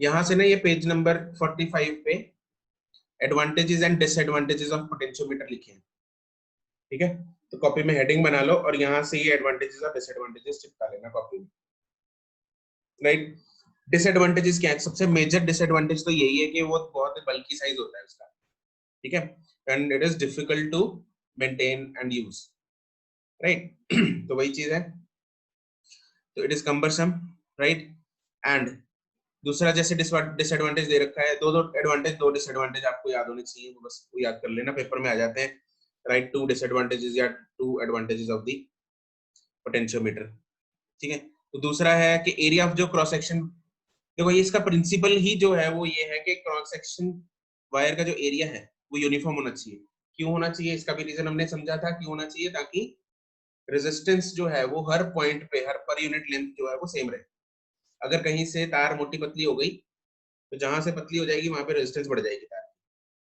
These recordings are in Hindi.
यहां से ना ये पेज नंबर 45 पे advantages and disadvantages of potentiometer लिखे हैं, ठीक है। तो कॉपी में हेडिंग बना लो और यहाँ से ये एडवांटेजेस और डिसएडवांटेजेस चिपका लेना कॉपी में, राइट। डिसएडवांटेजेस क्या है? सबसे मेजर डिसएडवांटेज तो यही है कि वो बहुत बल्की साइज होता है उसका, ठीक है, and it is difficult to maintain and use, right. तो वही चीज है, तो it is cumbersome, right. And दूसरा जैसे डिसएडवांटेज दे रखा है, दो एडवांटेज दो डिसएडवांटेज आपको याद होने चाहिए, वो बस वो याद कर लेना, पेपर में आ जाते हैं, राइट। 2 डिसएडवांटेजेस या 2 एडवांटेजेस ऑफ द पोटेंशियोमीटर, ठीक है। तो दूसरा है कि एरिया ऑफ जो क्रॉस सेक्शन, देखो ये इसका प्रिंसिपल ही जो है वो ये है कि क्रॉस सेक्शन वायर का जो एरिया है वो यूनिफॉर्म होना चाहिए। क्यों होना चाहिए? इसका भी रीजन हमने समझा था, क्यों होना चाहिए, ताकि रेजिस्टेंस जो है वो हर पॉइंट पे, हर पर यूनिट लेंथ जो है वो सेम रहे। अगर कहीं से तार मोटी पतली हो गई तो जहां से पतली हो जाएगी वहां पे रेजिस्टेंस बढ़ जाएगी, तार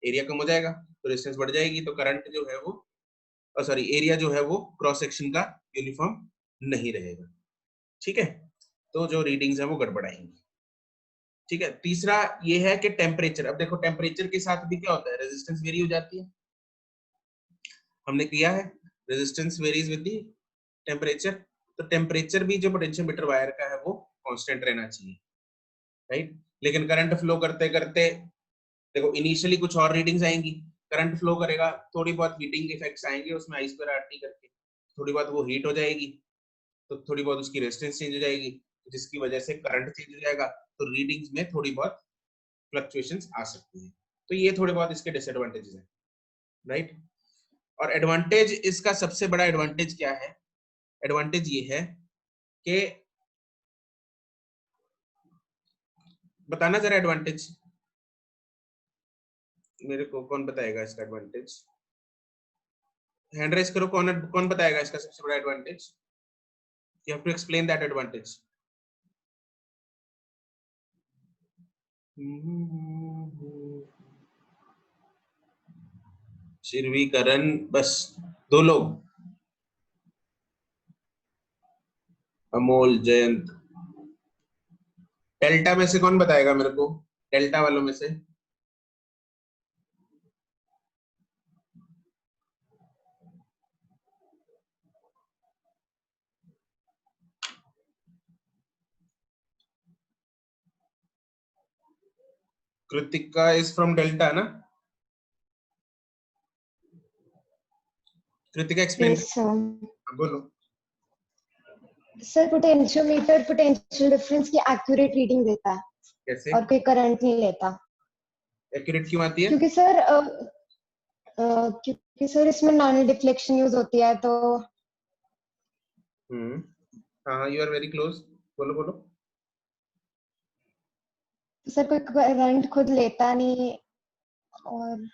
एरिया कम हो जाएगा तो रेजिस्टेंस बढ़ जाएगी, तो करंट जो है वो सॉरी एरिया जो है वो क्रॉस सेक्शन का यूनिफॉर्म नहीं रहेगा, ठीक है। तो जो रीडिंग्स है वो गड़बड़ाएंगी, ठीक है। तीसरा ये है कि टेम्परेचर, अब देखो टेम्परेचर के साथ भी क्या होता है, रेजिस्टेंस वेरी हो जाती है, हमने किया है, resistance varies with the temperature. तो टेम्परेचर भी जो पोटेंशियोमीटर वायर का है वो कांस्टेंट रहना चाहिए, राइट। लेकिन करंट फ्लो करते करते देखो इनिशियली कुछ और रीडिंग्स आएंगी, करंट फ्लो करेगा, थोड़ी बहुत हीटिंग इफेक्ट्स आएंगे उसमें आई स्क्वायर आर टी करके, थोड़ी बहुत वो हीट हो जाएगी तो थोड़ी बहुत उसकी रेजिस्टेंस चेंज हो जाएगी, जिसकी वजह से करंट चेंज हो जाएगा, तो रीडिंग्स में थोड़ी बहुत फ्लक्चुएशंस आ सकती हैं। तो ये थोड़े बहुत इसके डिसएडवांटेजेस हैं, राइट। और एडवांटेज, इसका सबसे बड़ा एडवांटेज क्या है? एडवांटेज ये है कि, बताना जरा एडवांटेज मेरे को, कौन बताएगा इसका एडवांटेज? हैंड रेज करो, कौन कौन बताएगा इसका सबसे बड़ा advantage? You have to explain that advantage. Shirvi, Karan, बस 2 लोग, अमोल, जयंत। डेल्टा में से कौन बताएगा मेरे को? डेल्टा वालों में से कृतिका इज फ्रॉम डेल्टा ना? Kritika explain Yes, sir. बोलो। सर पोटेंशियोमीटर पोटेंशियल डिफरेंस की एक्यूरेट रीडिंग देता है कैसे और कोई करंट नहीं लेता, एक्यूरेट क्यों आती है? क्योंकि सर इसमें नॉन डिफ्लेक्शन यूज होती है, तो हाँ, यू आर वेरी क्लोज, बोलो बोलो। सर कोई करंट खुद लेता नहीं, और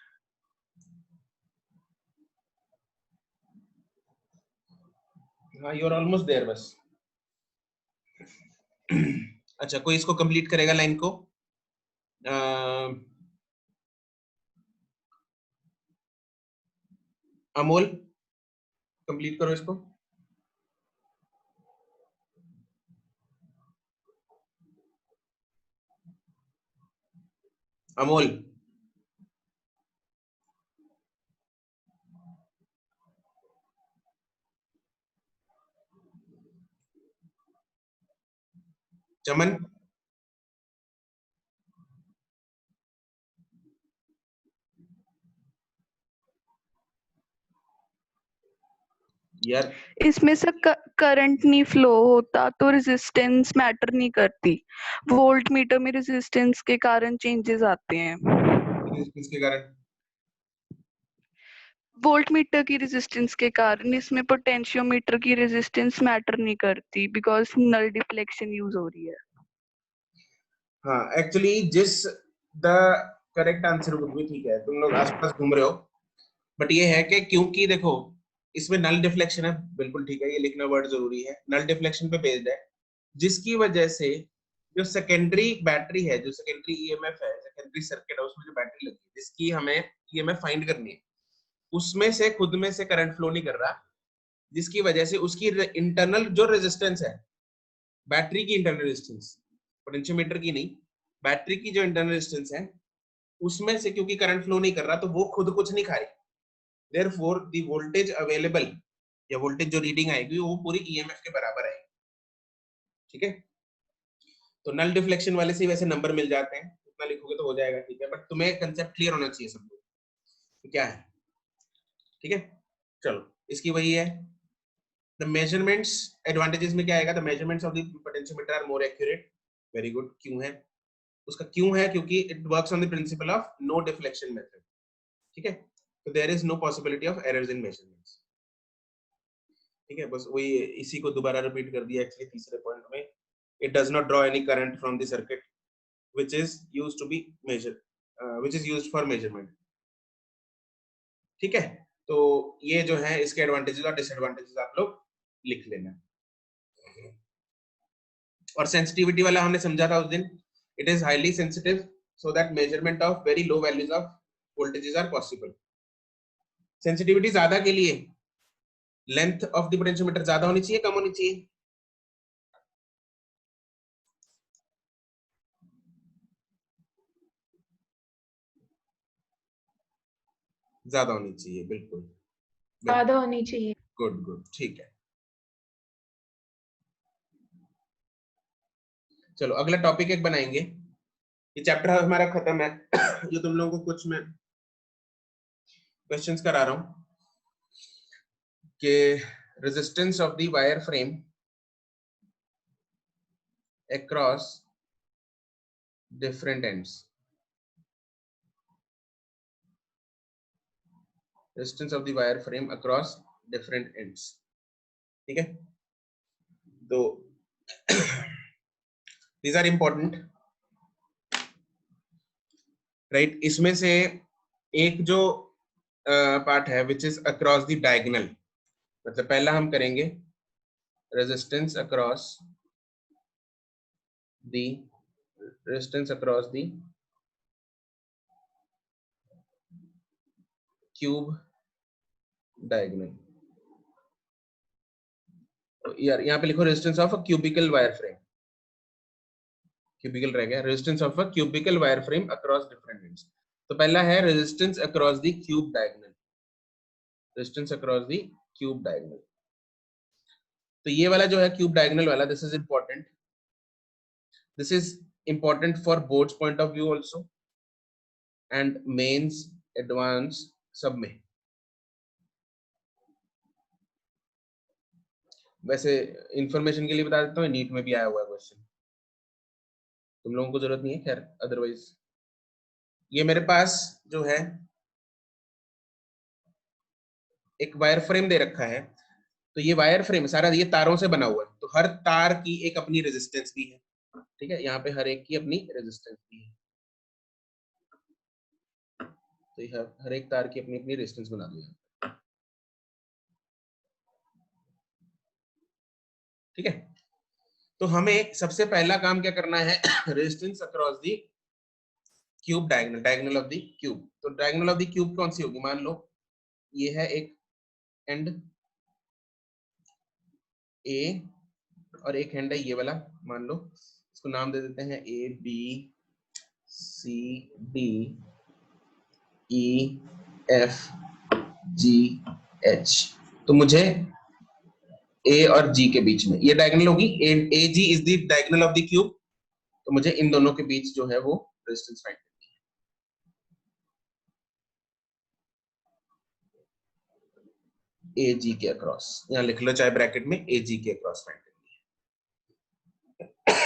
हाँ, यू आर ऑलमोस्ट देयर, बस। अच्छा, कोई इसको कंप्लीट करेगा लाइन को? अमोल, कंप्लीट करो इसको। अमोल, चमन, यार इसमें से करंट नहीं फ्लो होता तो रेजिस्टेंस मैटर नहीं करती, वोल्ट मीटर में रेजिस्टेंस के कारण चेंजेस आते हैं। किसके कारण? वोल्ट मीटर की रेजिस्टेंस के कारण। इसमें पोटेंशियोमीटर की रेजिस्टेंस मैटर नहीं करती बिकॉज नल डिफ्लेक्शन यूज हो रही है। हाँ, एक्चुअली जिस the correct answer would be, ठीक है, तुम लोग आसपास घूम रहे हो, बट ये है कि क्योंकि देखो इसमें नल डिफ्लेक्शन है, बिल्कुल ठीक है, ये लिखना वर्ड जरूरी है, नल डिफ्लेक्शन पे बेस्ड है, जिसकी वजह से जो सेकेंडरी बैटरी है, जो सेकेंडरी ईएमएफ है, सेकेंडरी सर्किट है, उसमें जो बैटरी लगी है जिसकी हमें ईएमएफ फाइंड करनी है, उसमें से खुद में से करंट फ्लो नहीं कर रहा, जिसकी वजह से उसकी इंटरनल जो रेजिस्टेंस है, बैटरी की इंटरनल रेजिस्टेंस, पोटेंशियोमीटर की नहीं, बैटरी की जो इंटरनल रेजिस्टेंस है उसमें से क्योंकि करंट फ्लो नहीं कर रहा तो वो खुद कुछ नहीं खा रही, देयरफॉर द वोल्टेज अवेलेबल या वोल्टेज जो रीडिंग आएगी वो पूरी ईएमएफ के बराबर आएगी। ठीक है, तो नल डिफ्लेक्शन वाले से वैसे नंबर मिल जाते हैं, उतना लिखोगे तो हो जाएगा। ठीक है, बट तुम्हें कंसेप्ट क्लियर होना चाहिए सबको तो क्या है। ठीक है, चलो इसकी वही है। द मेजरमेंट्स एडवांटेजेस में क्या आएगा, the measurements of the potentiometer are more accurate. Very good. क्यों है, उसका क्यों है, क्योंकि it works on the principle of no deflection method. ठीक है, तो there is no possibility of errors in measurements. ठीक है, बस वही इसी को दोबारा रिपीट कर दिया एक्चुअली तीसरे पॉइंट में। It does not draw any current from the circuit which is used to be major which is used for measurement. ठीक है, तो ये जो है इसके एडवांटेजेस और डिसएडवांटेजेस आप लोग लिख लेना। और सेंसिटिविटी वाला हमने समझा था उस दिन, it is highly sensitive so that measurement of very low values of voltages are possible. Sensitivity ज्यादा के लिए लेंथ ऑफ द पोटेंशियोमीटर ज्यादा होनी चाहिए, कम होनी चाहिए? ज्यादा होनी चाहिए, बिल्कुल ज्यादा होनी चाहिए। गुड गुड, ठीक है। चलो अगला टॉपिक एक बनाएंगे, ये चैप्टर हमारा खत्म है। जो तुम लोगों को कुछ मैं क्वेश्चंस करा रहा हूं कि resistance of the wire frame across different ends, resistance of the wire frame across different ends. ठीक है, तो these are important, right? इसमें से एक जो पार्ट है which is across the diagonal, मतलब पहला हम करेंगे resistance across the cube diagonal। यार यहाँ पे लिखो resistance of a cubical wire frame, cubical रह गया, resistance of a cubical wire frame across different ends. तो पहला है resistance across the cube diagonal, resistance across the cube diagonal. तो ये वाला जो है क्यूब डायगोनल वाला, this is important, this is important for boards point of view also and Mains advance सब में। वैसे इंफॉर्मेशन के लिए बता देता हूँ, नीट में भी आया हुआ है क्वेश्चन, तुम लोगों को जरूरत नहीं है खैर, अदरवाइज ये मेरे पास जो है एक वायर फ्रेम दे रखा है, तो ये वायर फ्रेम सारा ये तारों से बना हुआ है, तो हर तार की एक अपनी रेजिस्टेंस भी है। ठीक है, यहाँ पे हर एक की अपनी रेजिस्टेंस भी है, तो हर एक तार की अपनी अपनी रेजिस्टेंस बना दी है। ठीक है, तो हमें सबसे पहला काम क्या करना है, resistance across the cube diagonal, diagonal of the cube. तो डायगोनल ऑफ द क्यूब कौन सी होगी, मान लो ये है एक एंड ए और एक हैंड है ये वाला, मान लो इसको नाम दे देते हैं A B C D E F G H. तो मुझे ए और जी के बीच में ये डायगोनल होगी, A G is the diagonal of the cube, तो मुझे इन दोनों के बीच जो है वो रेजिस्टेंस फाइंड करनी है। ए जी के अक्रॉस यहाँ लिख लो चाहे ब्रैकेट में, ए जी के अक्रॉस फाइंड करनी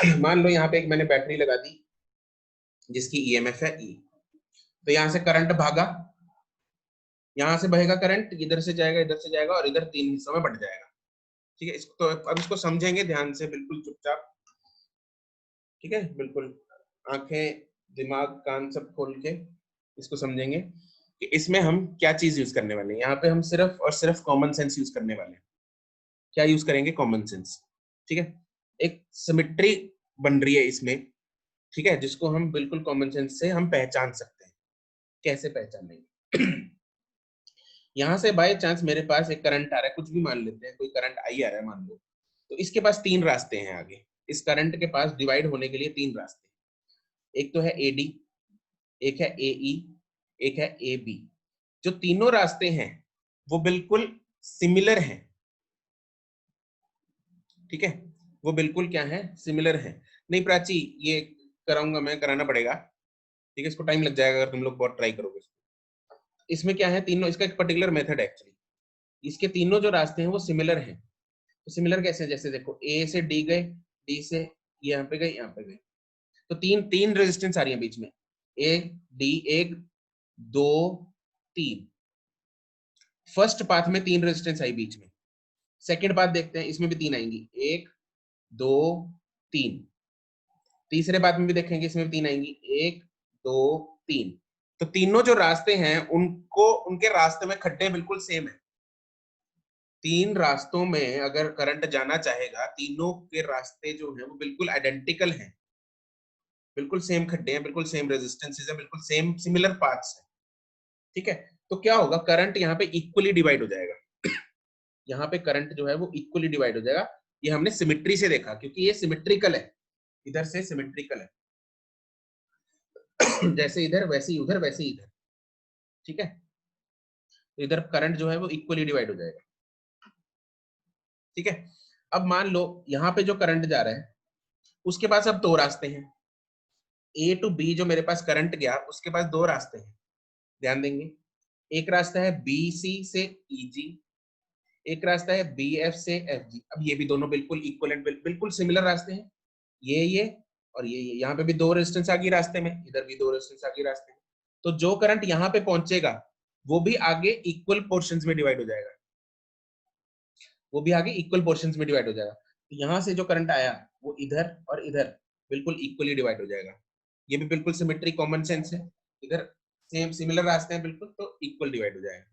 है। मान लो यहाँ पे एक मैंने बैटरी लगा दी जिसकी ईएमएफ है ई, तो यहाँ से करंट भागा, यहाँ से बहेगा करंट, इधर से जाएगा और इधर तीन हिस्सों में बट जाएगा। ठीक है, इसको तो अब इसको समझेंगे ध्यान से, बिल्कुल चुपचाप। ठीक है, बिल्कुल आंखें दिमाग कान सब खोल के इसको समझेंगे कि इसमें हम क्या चीज यूज करने वाले हैं। यहाँ पे हम सिर्फ और सिर्फ कॉमन सेंस यूज करने वाले हैं। क्या यूज करेंगे, कॉमन सेंस। ठीक है, एक सिमेट्री बन रही है इसमें, ठीक है, जिसको हम बिल्कुल कॉमन सेंस से हम पहचान सकते हैं। कैसे पहचानेंगे, यहाँ से बाय चांस मेरे पास एक करंट आ रहा है, कुछ भी मान लेते हैं, कोई करंट आई आ रहा है मान लो, तो इसके पास तीन रास्ते हैं आगे, इस करंट के पास डिवाइड होने के लिए तीन रास्ते। एक तो है AD, एक है AE, एक है AB। जो तीनों रास्ते हैं वो बिल्कुल सिमिलर हैं, ठीक है, वो बिल्कुल क्या है, सिमिलर है। नहीं प्राची, ये कराऊंगा मैं, कराना पड़ेगा, ठीक है, इसको टाइम लग जाएगा अगर तुम लोग बहुत ट्राई करोगे। इसमें क्या है, तीनों, इसका एक पर्टिकुलर मेथड है एक्चुअली, इसके तीनों जो रास्ते हैं वो सिमिलर हैं। तो सिमिलर कैसे, जैसे देखो A से D गए, D से यहाँ पे गए, यहाँ पे गए, तो तीन तीन रेजिस्टेंस आ रही है बीच में, A D, 1 2 3। फर्स्ट पाथ में 3 रेजिस्टेंस आई बीच में। सेकंड पाथ देखते हैं, इसमें भी 3 आएंगी, 1 2 3। तीसरे पाथ में भी देखेंगे, इसमें भी 3 आएंगी, 1 2 3। तो तीनों जो रास्ते हैं उनको, उनके रास्ते में खड्डे बिल्कुल सेम है। तीन रास्तों में अगर करंट जाना चाहेगा, तीनों के रास्ते जो हैं वो बिल्कुल आइडेंटिकल हैं, बिल्कुल सेम खड्डे हैं, बिल्कुल सेम रेजिस्टेंसेस हैं, बिल्कुल सेम सिमिलर पाथ्स हैं, ठीक है। तो क्या होगा, करंट यहाँ पे इक्वली डिवाइड हो जाएगा। यहाँ पे करंट जो है वो इक्वली डिवाइड हो जाएगा। ये हमने सिमेट्री से देखा, क्योंकि ये सिमेट्रिकल है, इधर से सिमेट्रिकल है, जैसे इधर वैसे ही उधर, वैसे ही इधर, ठीक है। तो इधर करंट जो है वो इक्वली डिवाइड हो जाएगा, ठीक है। अब मान लो यहाँ पे जो करंट जा रहा है उसके पास अब दो रास्ते हैं, A to B जो मेरे पास करंट गया उसके पास दो रास्ते हैं, ध्यान देंगे। एक रास्ता है BC से EG, एक रास्ता है BF से FG। अब ये भी दोनों बिल्कुल इक्वलेंट, बिल्कुल सिमिलर रास्ते हैं, ये और ये, यहाँ पे भी दो रेजिस्टेंस आ गई रास्ते में, इधर भी दो रेजिस्टेंस आ गई रास्ते में। तो जो करंट यहाँ पे पहुंचेगा वो भी आगे इक्वल पोर्शंस में डिवाइड हो जाएगा, वो भी आगे इक्वल पोर्शंस में डिवाइड हो जाएगा। तो यहाँ से जो करंट आया वो इधर और इधर बिल्कुल इक्वली डिवाइड हो जाएगा। ये भी बिल्कुल सिमेट्री, कॉमन सेंस है, इधर सेम सिमिलर रास्ते हैं बिल्कुल, तो इक्वल डिवाइड हो जाएगा।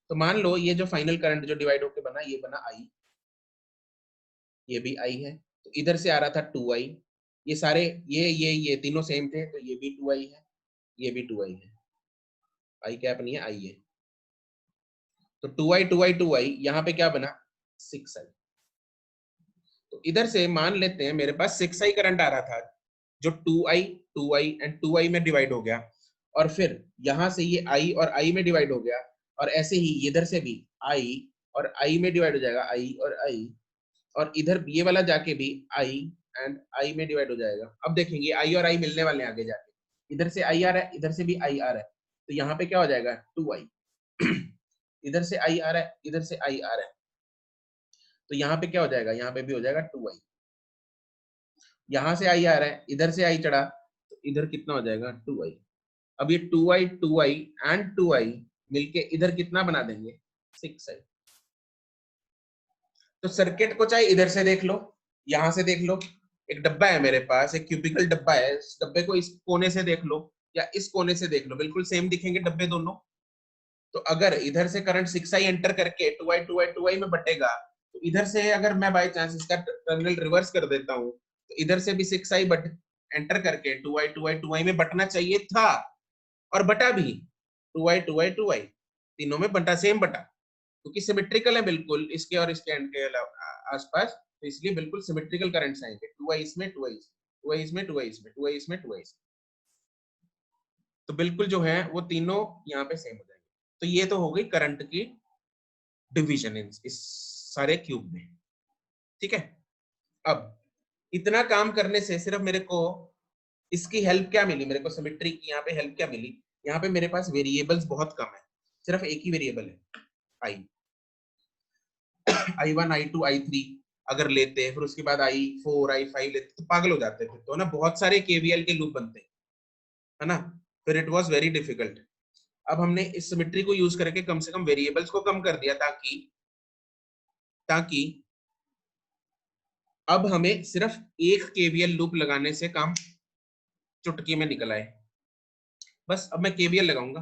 तो मान लो ये जो फाइनल करंट जो डिवाइड होके बना, ये बना I, ये भी I है, तो इधर से आ रहा था 2I, ये सारे ये तीनों सेम थे, तो ये भी 2I है, ये भी 2I है, I कैप नहीं है, I है। तो 2I यहाँ पे क्या बना, 6I। तो इधर से मान लेते हैं मेरे पास 6I करंट आ रहा था, जो 2I एंड 2I में डिवाइड हो गया, और फिर यहाँ से ये I और I में डिवाइड हो गया, और ऐसे ही इधर से भी I और I में डिवाइड हो जाएगा, I, और इधर ये वाला जाके भी I एंड I में डिवाइड हो जाएगा। अब देखेंगे I और I मिलने वाले हैं आगे जाके, इधर से I आ रहा है, इधर से भी I आ रहा है, तो यहाँ पे क्या हो जाएगा, 2I। इधर से I आ रहा है, इधर से I आ रहा है, तो यहाँ पे क्या हो जाएगा, यहाँ पे भी हो जाएगा 2I। यहाँ से I आ रहा है, इधर से I चढ़ा, तो इधर कितना हो जाएगा, 2I। अब ये 2I एंड 2I मिलके इधर कितना बना देंगे, 6I। तो सर्किट को चाहे इधर से देख लो, यहाँ से देख लो, एक डब्बा है मेरे पास, एक क्यूबिकल डब्बा है, इस डब्बे को इस कोने से देख लो या इस कोने से देख लो, बिल्कुल सेम दिखेंगे डब्बे दोनों। तो अगर इधर से करंट 6I एंटर करके 2I में बटेगा, तो इधर से अगर मैं बाय चांस इसका टर्मिनल रिवर्स कर देता हूँ, तो इधर से भी 6I बट एंटर करके 2I में बटना चाहिए था, और बटा भी 2I तीनों में बटा, सेम बटा, क्योंकि सिमेट्रिकल है बिल्कुल इसके और इसके एंड के आसपास, तो इसलिए बिल्कुल सिमेट्रिकल करंट्स आएंगे, 2I इसमें, 2I इसमें, 2I इसमें, 2I इसमें, 2I इसमें, तो बिल्कुल जो है वो तीनों यहाँ पे सेम हो जाएंगे। तो ये तो हो गई करंट की डिवीजन इस सारे क्यूब में, ठीक है। अब इतना काम करने से सिर्फ मेरे को इसकी हेल्प क्या मिली, मेरे को सिमेट्री की यहाँ पे हेल्प क्या मिली, यहाँ पे मेरे पास वेरिएबल्स बहुत कम है, सिर्फ एक ही वेरिएबल है I1 I2 I3 अगर लेते हैं, फिर उसके बाद I4 I5 लेते तो पागल हो जाते हैं, फिर तो ना बहुत सारे KVL के लूप बनते हैं, है ना, फिर इट वाज वेरी डिफिकल्ट। अब हमने इस सिमेट्री को यूज करके कम से कम वेरिएबल्स को कम कर दिया, ताकि अब हमें सिर्फ एक KVL लूप लगाने से काम चुटकी में निकल आए। बस अब मैं KVL लगाऊंगा,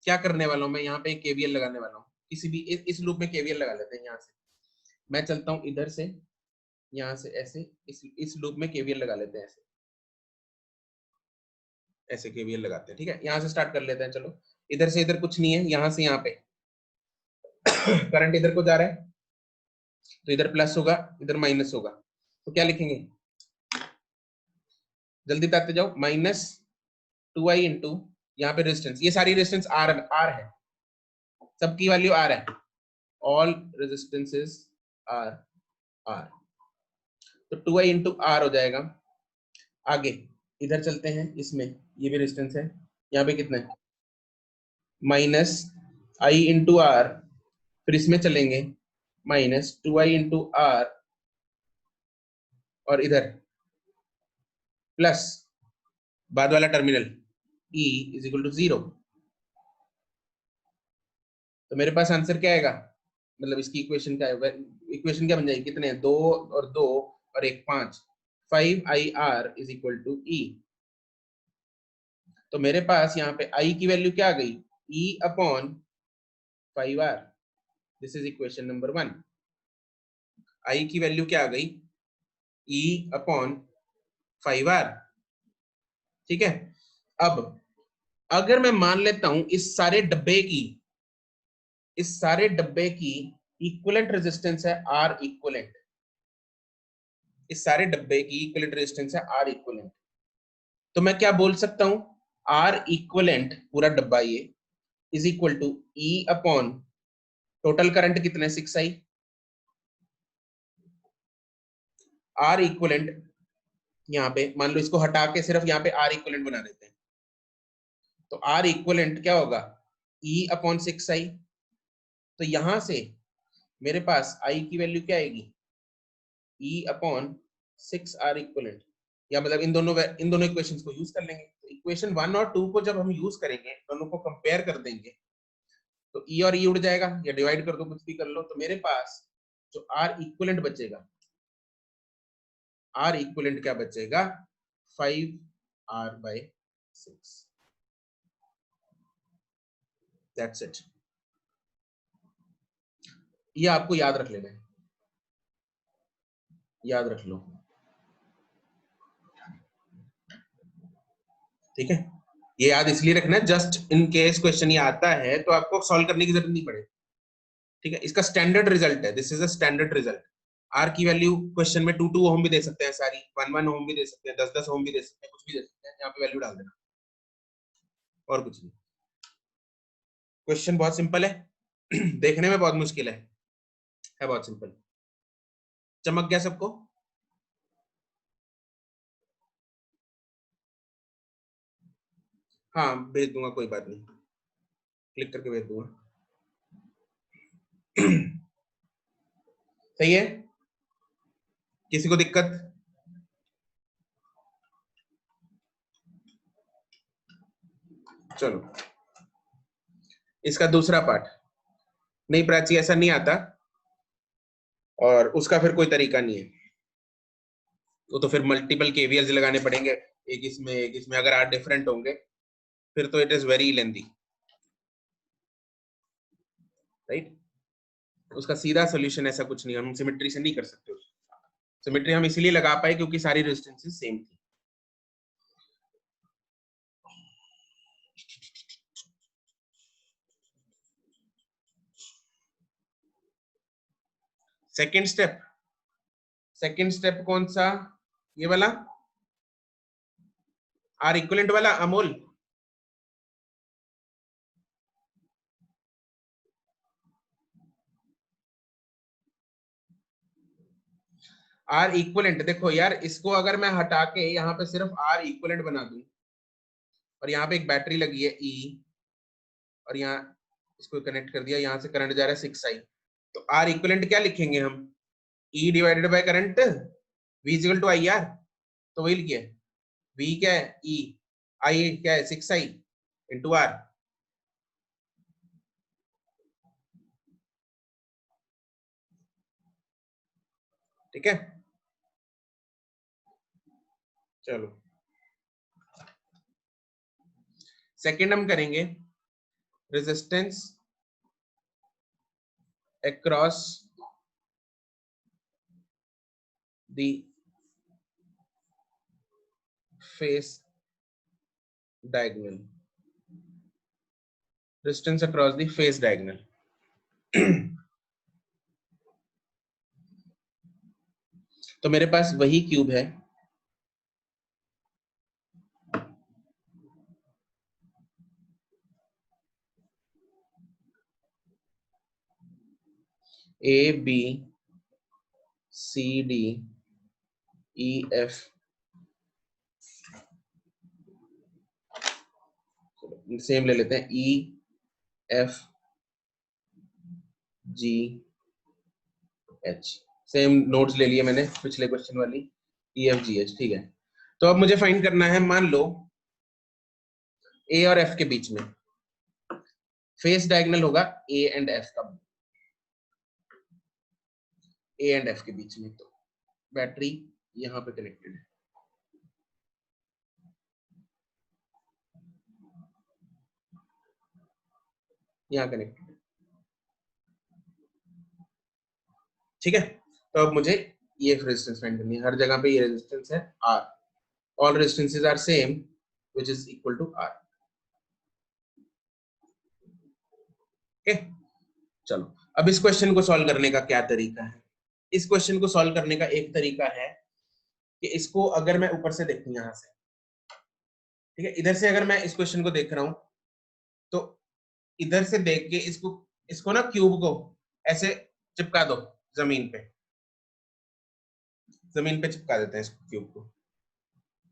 क्या करने वाला हूं मैं, यहाँ पे KVL लगाने वाला हूँ, किसी भी इस लूप में KVL लगा लेते हैं। यहाँ से मैं चलता हूँ इधर से, यहाँ से ऐसे इस लूप में KVL लगा लेते हैं, ऐसे KVL लगाते हैं, ठीक है। यहाँ से स्टार्ट कर लेते हैं, चलो इधर से इधर कुछ नहीं है, यहाँ से यहाँ पे करंट इधर को जा रहा है, तो इधर प्लस होगा, इधर माइनस होगा, तो क्या लिखेंगे, जल्दी बताते जाओ। -2i इंटू यहाँ पे रेजिस्टेंस, ये सारी रेजिस्टेंस आर आर है, सबकी वैल्यू आर है, ऑल रेजिस्टेंसेस आर आर, तो 2i इंटू आर हो जाएगा। आगे इधर चलते हैं, इसमें ये भी रेजिस्टेंस है, यहाँ पे कितना है -i इंटू आर, फिर इसमें चलेंगे -2i इंटू आर, और इधर प्लस बाद वाला terminal E is equal to 0। तो मेरे पास आंसर क्या आएगा, मतलब इसकी इक्वेशन क्या है, इक्वेशन क्या बन जाएगी, कितने हैं 2 और 2 और 1 5, 5IR is equal to E। तो मेरे पास यहाँ पे I की वैल्यू क्या आ गई, E upon 5R, this is equation number 1। I की वैल्यू क्या आ गई, E अपॉन 5R, ठीक है। अब अगर मैं मान लेता हूं इस सारे डब्बे की इक्विवेलेंट रेजिस्टेंस है R इक्विवेलेंट, इस सारे डब्बे की इक्विवेलेंट रेजिस्टेंस है R इक्विवेलेंट, तो मैं क्या बोल सकता हूं, R इक्विवेलेंट पूरा डब्बा ये is equal to E upon total current कितना है 6i, R इक्विवेलेंट यहाँ पे मान लो इसको हटा के सिर्फ यहाँ पे R इक्विवेलेंट बना देते हैं, तो R इक्विवेलेंट क्या होगा E अपॉन 6i। तो यहां से मेरे पास I की वैल्यू क्या आएगी, E अपॉन 6R इक्विवेलेंट, या मतलब इन दोनों इक्वेशंस को यूज कर लेंगे। तो इक्वेशन 1 और 2 को जब हम यूज करेंगे, दोनों को कंपेयर कर देंगे, तो E और E उड़ जाएगा, या डिवाइड कर दो, कुछ भी कर लो, तो मेरे पास जो R इक्विवेलेंट बचेगा, R इक्विवेलेंट क्या बचेगा 5R/6, दैट्स इट। ये आपको याद रख लेना है, याद रख लो, ठीक है। ये याद इसलिए रखना है, जस्ट इन केस क्वेश्चन ये आता है तो आपको सॉल्व करने की जरूरत नहीं पड़े, ठीक है। इसका स्टैंडर्ड रिजल्ट है, this is a standard result. R की वैल्यू क्वेश्चन में 2 ओम भी दे सकते हैं, सारी 1 ओम भी दे सकते हैं, 10 ओम भी दे सकते हैं, कुछ भी दे सकते हैं, यहाँ पे वैल्यू डाल देना, और कुछ नहीं। क्वेश्चन बहुत सिंपल है देखने में बहुत मुश्किल है बहुत सिंपल। चमक गया सबको, हाँ भेज दूंगा, कोई बात नहीं, क्लिक करके भेज दूंगा सही है, किसी को दिक्कत, चलो इसका दूसरा पार्ट, नहीं प्राची ऐसा नहीं आता, और उसका फिर कोई तरीका नहीं है, वो तो फिर मल्टीपल केवीएल्स लगाने पड़ेंगे, एक इसमें अगर 8 डिफरेंट होंगे फिर तो it is very lengthy, right. उसका सीधा सॉल्यूशन ऐसा कुछ नहीं, हम सिमेट्री से नहीं कर सकते, सिमेट्री हम इसीलिए लगा पाए क्योंकि सारी रेजिस्टेंसेस सेम थी। सेकंड स्टेप कौन सा, ये वाला आर इक्विवेलेंट वाला, अमोल आर इक्विवेलेंट, देखो यार इसको अगर मैं हटा के यहाँ पे सिर्फ आर इक्विवेलेंट बना दूं, और यहाँ पे एक बैटरी लगी है E, और यहाँ इसको कनेक्ट कर दिया, यहाँ से करंट जा रहा है 6i, तो आर इक्विवेलेंट क्या लिखेंगे हम, E divided by current, V equal to IR, तो वही लिखिए, V क्या है E, I क्या है 6i इंटू R, ठीक है। चलो सेकंड हम करेंगे resistance across the face diagonal, resistance across the face diagonal तो मेरे पास वही क्यूब है A B C D E F, same ले लेते हैं, E F G H, same notes ले लिए मैंने पिछले क्वेश्चन वाली, ई एफ जी एच। ठीक है, तो अब मुझे फाइंड करना है, मान लो ए और एफ के बीच में फेस डायगोनल होगा ए एंड एफ का, ए एंड एफ के बीच में, तो बैटरी यहां पे कनेक्टेड है, यहाँ कनेक्टेड है। ठीक है, तो अब मुझे ये रेजिस्टेंस फाइंड करनी है, हर जगह पे ये रेजिस्टेंस है R, all resistances are same which is equal to R. Okay, चलो अब इस क्वेश्चन को सॉल्व करने का क्या तरीका है? इस क्वेश्चन को सॉल्व करने का एक तरीका है कि इसको अगर मैं ऊपर से देखूं यहां से, ठीक है, इधर से अगर मैं इस क्वेश्चन को देख रहा हूं तो इधर से देख के इसको ना क्यूब को ऐसे चिपका दो जमीन पे, जमीन पे चिपका देते हैं इस क्यूब को।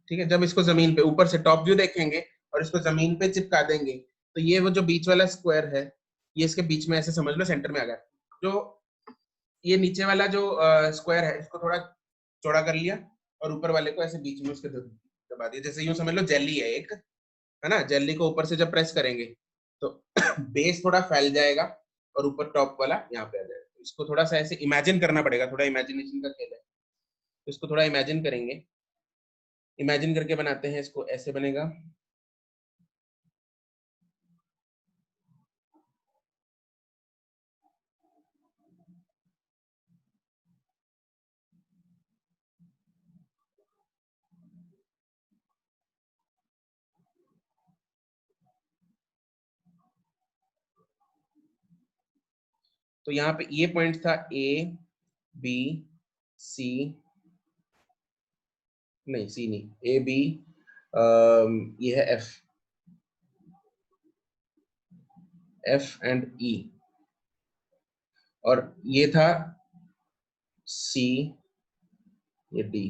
ठीक है, जब इसको जमीन पे ऊपर से टॉप व्यू देखेंगे और इसको जमीन पे चिपका देंगे तो ये वो जो बीच वाला स्क्वायर है ये इसके बीच में ऐसे समझ लो सेंटर में आ गया। जो ये नीचे वाला जो स्क्वायर है इसको थोड़ा चौड़ा कर लिया और ऊपर वाले को ऐसे बीच में उसके दबा दिया, जैसे यूं समझ लो जेली है एक, है ना, जेली को ऊपर से जब प्रेस करेंगे तो बेस थोड़ा फैल जाएगा और ऊपर टॉप वाला यहाँ पे आ जाएगा। इसको थोड़ा सा ऐसे इमेजिन करना पड़ेगा, थोड़ा इमेजिनेशन का खेल है, तो इसको थोड़ा इमेजिन करेंगे, इमेजिन करके बनाते हैं, इसको ऐसे बनेगा। तो यहाँ पे ये पॉइंट था ए बी सी, नहीं सी नहीं, ए बी, ये है एफ, एफ एंड ई, और ये था सी, ये डी,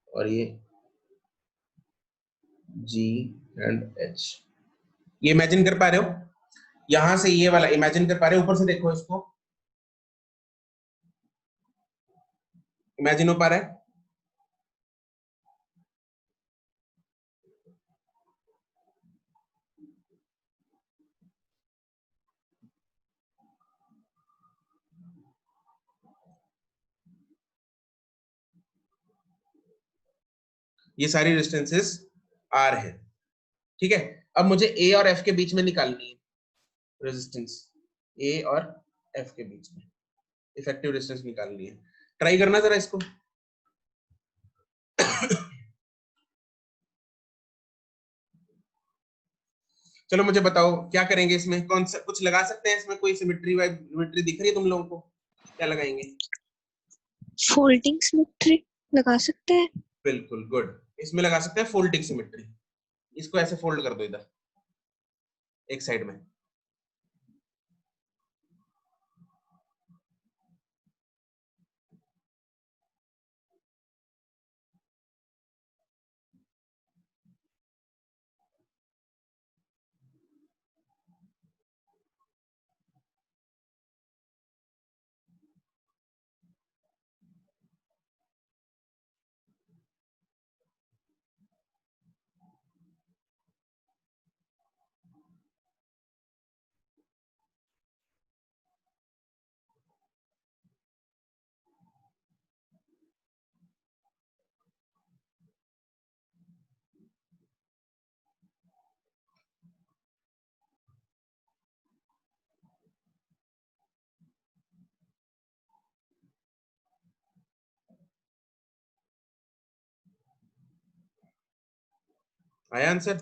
और ये जी एंड एच। ये इमेजिन कर पा रहे हो? यहां से ये वाला इमेजिन कर पा रहे हो? ऊपर से देखो इसको, इमेजिन हो पा रहा है? ये सारी डिस्टेंसेस आर है। ठीक है, अब मुझे ए और एफ के बीच में निकालनी है रेजिस्टेंस, ए और एफ के बीच में इफेक्टिव डिस्टेंस निकालनी है। ट्राई करना जरा इसको। चलो मुझे बताओ क्या करेंगे इसमें, कौन सा कुछ लगा सकते हैं इसमें? कोई सिमेट्री सिमेट्री दिख रही है तुम लोगों को? क्या लगाएंगे? फोल्डिंग सिमेट्री लगा सकते हैं। बिल्कुल गुड, इसमें लगा सकते हैं फोल्डिंग सिमेट्री। इसको ऐसे फोल्ड कर दो इधर एक साइड में, आया आंसर?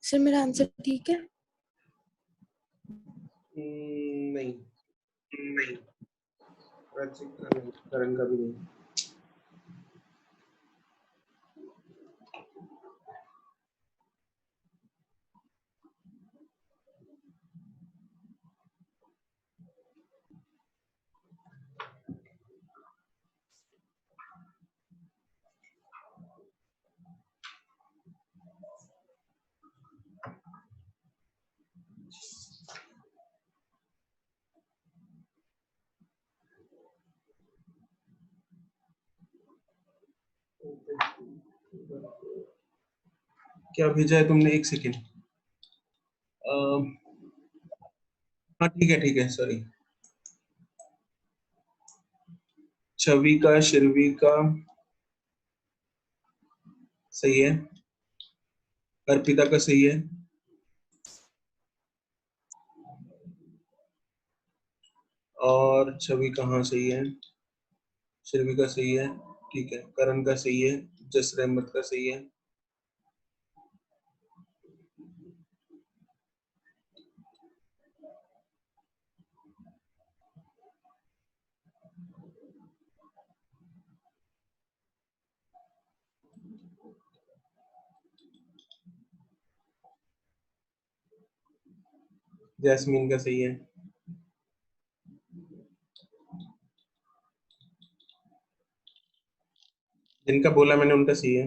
सर मेरा आंसर ठीक है? नहीं नहीं, प्राची का नहीं, करण का भी नहीं। क्या भेजा है तुमने? एक सेकेंड। हाँ ठीक है सॉरी। छवि का, शिरवी का सही है, अर्पिता का सही है, और छवि कहाँ सही है, शिरवी का सही है, ठीक है, करण का सही है, जसर अहमद का सही है, जैस्मीन का सही है, जिनका बोला मैंने उनका सही है,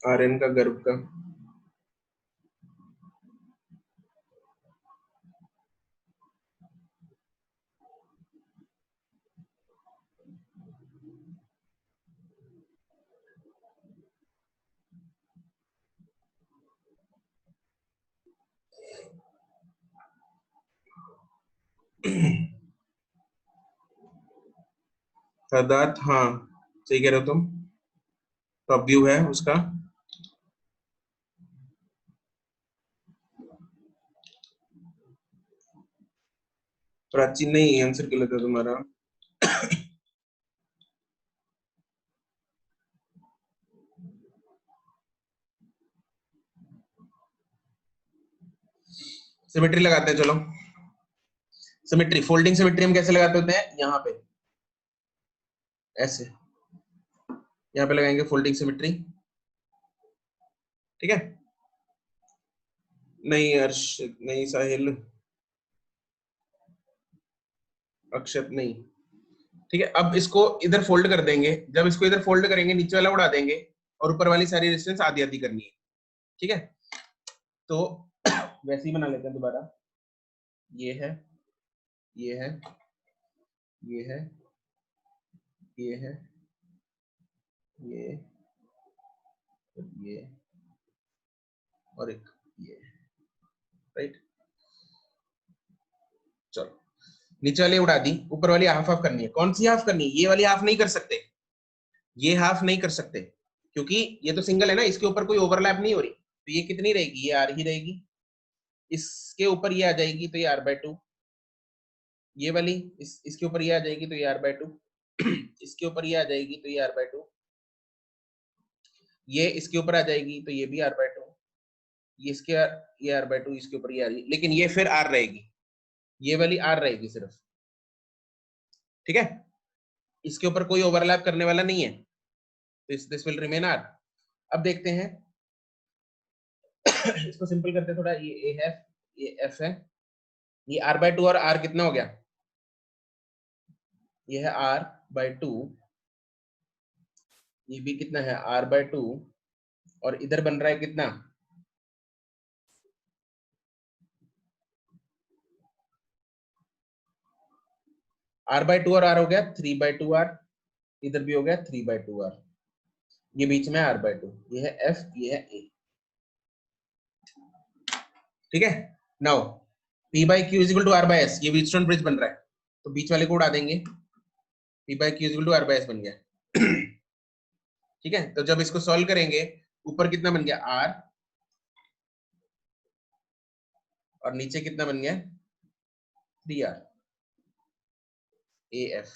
आर्यन का, गर्व का, सादात, हाँ सही कह रहे हो तुम, टॉप व्यू है उसका। प्राचीन नहीं, आंसर गलत है तुम्हारा। सिमेट्री लगाते हैं, चलो सिमेट्री, फोल्डिंग सिमेट्री हम कैसे लगाते होते हैं? यहाँ पे ऐसे, यहाँ पे लगाएंगे फोल्डिंग सिमेट्री, ठीक है। नहीं अर्षित नहीं, साहिल, अक्षत नहीं, ठीक है। अब इसको इधर फोल्ड कर देंगे, जब इसको इधर फोल्ड करेंगे नीचे वाला उड़ा देंगे और ऊपर वाली सारी रेजिस्टेंस आधी आधी करनी है, ठीक है। तो वैसे ही बना लेते हैं दोबारा, ये है, ये है, ये है, ये है, ये और एक ये, राइट। चलो नीचे वाली उड़ा दी, ऊपर वाली हाफ हाफ करनी है। कौन सी हाफ करनी है? ये वाली हाफ नहीं कर सकते, ये हाफ नहीं कर सकते, क्योंकि ये तो सिंगल है ना, इसके ऊपर कोई ओवरलैप नहीं हो रही, तो ये कितनी रहेगी? ये आर ही रहेगी। इसके ऊपर ये आ जाएगी तो ये r/2, ये वाली इसके ऊपर ये आ जाएगी तो ये r/2, इसके ऊपर ये आ जाएगी तो ये r/2, ये इसके ऊपर आ जाएगी तो ये भी r/2, ये इसके ये r/2, इसके ऊपर ये आ रही, लेकिन ये फिर r रहेगी, ये वाली r रहेगी सिर्फ, ठीक है। इसके ऊपर कोई ओवरलैप करने वाला नहीं है, तो दिस विल रिमेन r। अब देखते हैं इसको सिंपल करते हैं थोड़ा, ये a है, ये f है, ये r/2 और r कितना हो गया? ये है r/2, ये भी कितना है? r/2, और इधर बन रहा है कितना? r/2 और r हो गया 3/2r, इधर भी हो गया 3/2r, ये बीच में r/2, ये है f, ये है a, ठीक है। Now p/q is equal to r/s, ये व्हीटस्टोन ब्रिज बन रहा है, तो बीच वाले को उड़ा देंगे, p/q is equal to r/s बन गया, ठीक है। तो जब इसको सॉल्व करेंगे, ऊपर कितना बन गया? r, और नीचे कितना बन गया? 3r af,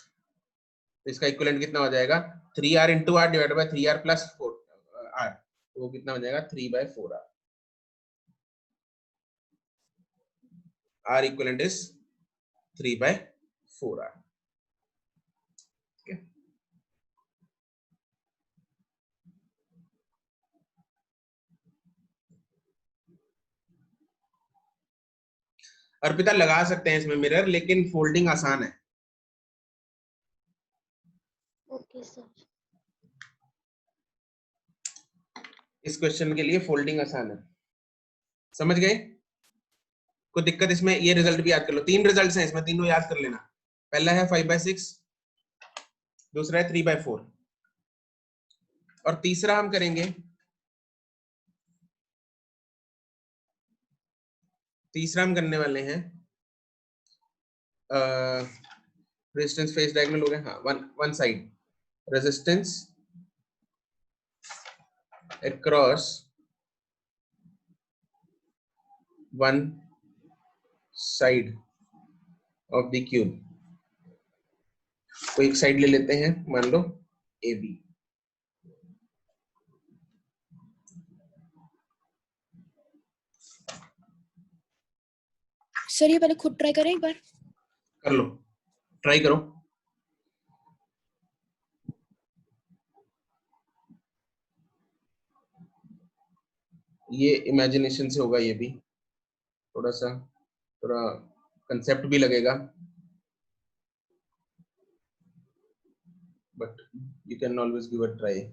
तो इसका इक्विवेलेंट कितना हो जाएगा? 3r into r divided by 3r plus 4r, तो वो कितना हो जाएगा 3/4R। R equivalent is 3/4R। Arpita लगा सकते हैं इसमें मिरर, लेकिन फोल्डिंग आसान है। Okay sir. इस क्वेश्चन के लिए फोल्डिंग आसान है, समझ गए? कोई दिक्कत इसमें? ये रिजल्ट भी याद कर लो, 3 रिजल्ट्स हैं इसमें, तीनों याद कर लेना। पहला है 5/6, दूसरा है 3/4, और तीसरा हम करेंगे, तीसरा हम करने वाले हैं रेजिस्टेंस फेस डायगोनल हो गया, हाँ, one side resistance across one side of the cube। कोई एक साइड ले लेते हैं, मान लो AB। सर ये पहले खुद ट्राई करें एक बार। कर लो, ट्राई करो। ये इमेजिनेशन से होगा, ये भी थोड़ा कंसेप्ट भी लगेगा, but you can always give a try.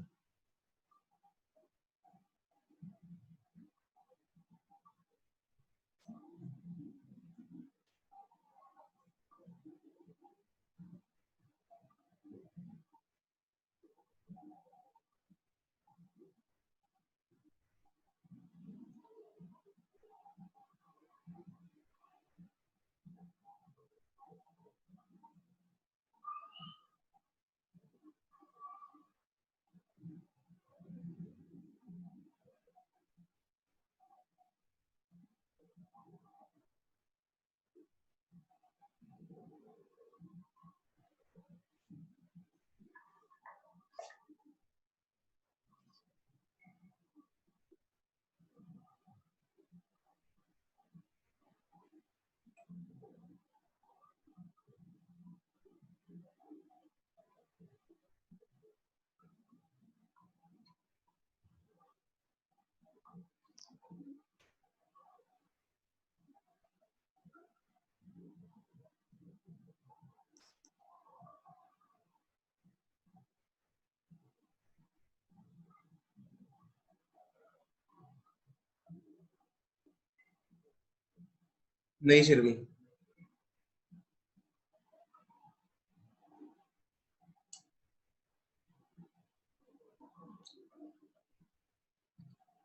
नहीं शिरवी,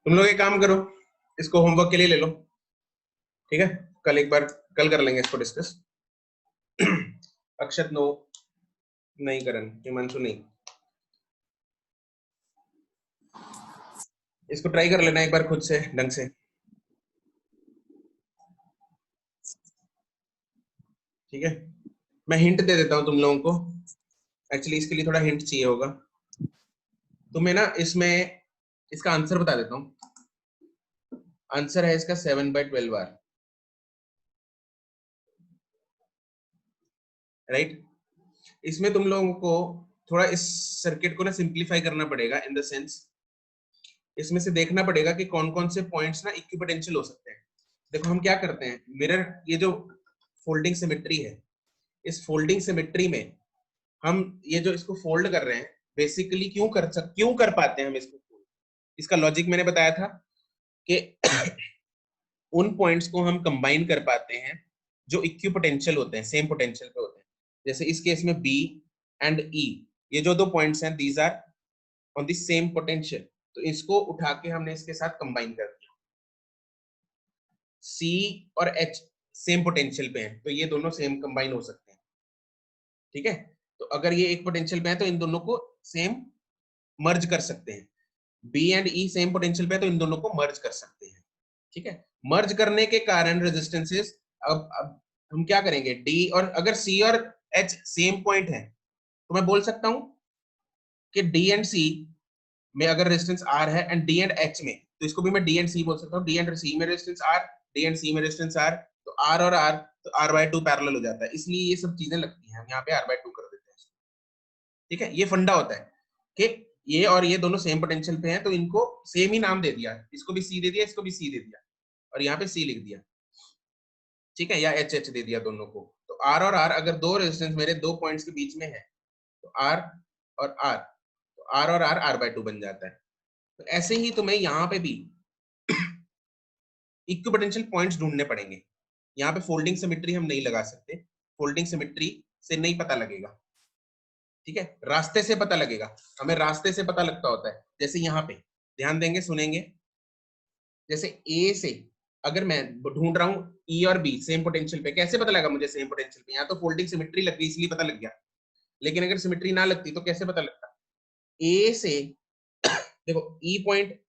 तुम लोग एक काम करो, इसको होमवर्क के लिए ले लो, ठीक है? कल कर लेंगे इसको डिस्कस। अक्षत नो, नहीं करण, हिमांशु नहीं, इसको ट्राई कर लेना एक बार खुद से ढंग से, ठीक है? मैं हिंट दे देता हूं तुम लोगों को, एक्चुअली इसके लिए थोड़ा हिंट चाहिए होगा तुम्हें ना। इसमें इसका आंसर बता देता हूं, आंसर है इसका 7/12R, राइट? इसमें तुम लोगों को थोड़ा इस सर्किट को ना सिंप्लीफाई करना पड़ेगा, इन द सेंस इसमें से देखना पड़ेगा कि कौन कौन से पॉइंट्स ना इक्विपोटेंशियल हो सकते हैं। देखो हम क्या करते हैं, मिरर, ये जो फोल्डिंग सिमेट्री है, इस फोल्डिंग सिमेट्री में हम ये जो इसको फोल्ड कर रहे हैं, बेसिकली क्यों कर पाते हैं हम इसको? इसका लॉजिक मैंने बताया था कि उन पॉइंट्स को हम कंबाइन कर पाते हैं जो इक्विपोटेंशियल होते हैं, सेम पोटेंशियल पे होते हैं। जैसे इस केस में B एंड E, ये जो दो पॉइंट्स हैं, these are on the same potential, तो इसको उठा के हमने इसके साथ कंबाइन कर दिया। C और H सेम पोटेंशियल पे हैं, तो ये दोनों सेम कंबाइन हो सकते हैं, ठीक है? तो अगर ये एक पोटेंशियल पे है तो इन दोनों को सेम मर्ज कर सकते हैं। B and E same potential पे है तो इन दोनों को मर्ज कर सकते हैं, ठीक है? मर्ज करने के कारण रेजिस्टेंसेस, अब हम क्या करेंगे, D और अगर C और H सेम पॉइंट है तो मैं बोल सकता हूं कि D एंड C में अगर रेजिस्टेंस आर है एंड डी एंड एच में, तो इसको भी मैं डी एंड सी बोल सकता हूँ। डी एंड सी में रेजिस्टेंस आर, डी एंड सी में रेजिस्टेंस आर, तो आर और आर, तो r/2 पैरेलल हो जाता है, इसलिए ये सब चीजें लगती हैं। हम यहाँ पे r/2 कर देते हैं, ठीक है। ये फंडा होता है कि ये और ये दोनों सेम पोटेंशियल पे हैं, तो इनको सेम ही नाम दे दिया, इसको भी सी दे दिया, इसको भी सी दे दिया, और यहाँ पे सी लिख दिया, ठीक है, या एच एच दे दिया दोनों को। तो आर और आर, अगर दो रेजिस्टेंस मेरे दो पॉइंट्स के बीच में है, तो आर और आर, तो आर और आर r/2 बन जाता है। तो ऐसे ही तुम्हें यहाँ पे भी इक्विपोटेंशियल पॉइंट्स ढूंढने पड़ेंगे। यहाँ पे फोल्डिंग सिमेट्री हम नहीं लगा सकते, फोल्डिंग सिमेट्री से नहीं पता लगेगा, ठीक है, रास्ते से पता लगेगा। हमें रास्ते से पता लगता होता है, जैसे यहाँ पे ध्यान देंगे, सुनेंगे, जैसे ए से अगर मैं ढूंढ रहा हूँ ई और बी सेम पोटेंशियल पे, कैसे पता लगा मुझे सेम पोटेंशियल पे? यहाँ तो फोल्डिंग सिमेट्री लग गई इसलिए पता लग गया, लेकिन अगर सिमेट्री ना लगती तो कैसे पता लगता? ए से देखो ई पॉइंट